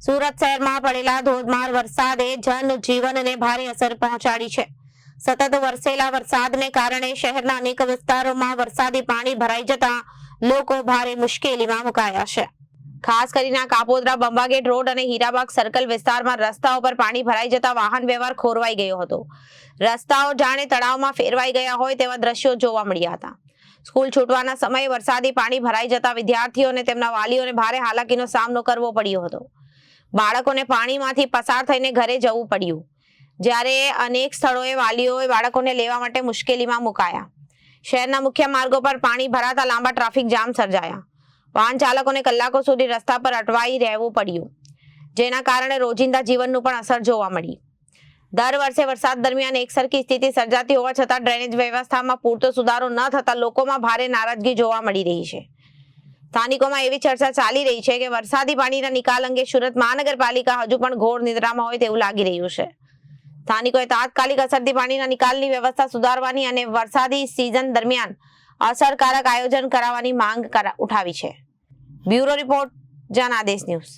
સુરત શહેરમાં પડેલા ધોધમાર વરસાદે જનજીવનને ભારે અસર પહોંચાડી છે। સતત વરસેલા વરસાદને કારણે શહેરના અનેક વિસ્તારોમાં વરસાદી પાણી ભરાઈ જતા લોકો ભારે મુશ્કેલીમાં મુકાયા છે। ખાસ કરીને કાપોદ્રા બંબાગેટ રોડ અને હીરાબાગ સર્કલ વિસ્તારમાં રસ્તાઓ પર પાણી ભરાઈ જતા વાહન વ્યવહાર ખોરવાઈ ગયો હતો। રસ્તાઓ જાણે તળાવમાં ફેરવાઈ ગયા હોય તેવા દ્રશ્યો જોવા મળ્યા હતા। સ્કૂલ છૂટવાના સમયે વરસાદી પાણી ભરાઈ જતા વિદ્યાર્થીઓ અને તેમના વાલીઓને ભારે હાલાકીનો સામનો કરવો પડ્યો હતો। બાળકોને પાણીમાંથી પસાર થઈને ઘરે જવું પડ્યું, જ્યારે અનેક સ્થળોએ વાલીઓએ બાળકોને લેવા માટે મુશ્કેલીમાં મુકાયા। શહેરના મુખ્ય માર્ગો પર પાણી ભરાતા લાંબા ટ્રાફિક જામ સર્જાયા। વાહન ચાલકોને કલાકો સુધી રસ્તા પર અટવાઈ રહેવું પડ્યું, જેના કારણે રોજિંદા જીવનનું પણ અસર જોવા મળી। દર વર્ષે વરસાદ દરમિયાન એકસરખી સ્થિતિ સર્જાતી હોવા છતાં ડ્રેનેજ વ્યવસ્થામાં પૂરતો સુધારો ન થતા લોકોમાં ભારે નારાજગી જોવા મળી રહી છે। સ્થાનિકોમાં એવી ચર્ચા ચાલી રહી છે કે વરસાદી પાણીના નિકાલ અંગે સુરત મહાનગરપાલિકા હજુ પણ ઘોર નિદ્રામાં હોય તેવું લાગી રહ્યું છે। સ્થાનિકોએ તાત્કાલિક અસરથી પાણીના નિકાલની વ્યવસ્થા સુધારવાની અને વરસાદી સિઝન દરમિયાન અસરકારક આયોજન કરાવવાની માંગ ઉઠાવી છે। Bureau report, Janadesh news.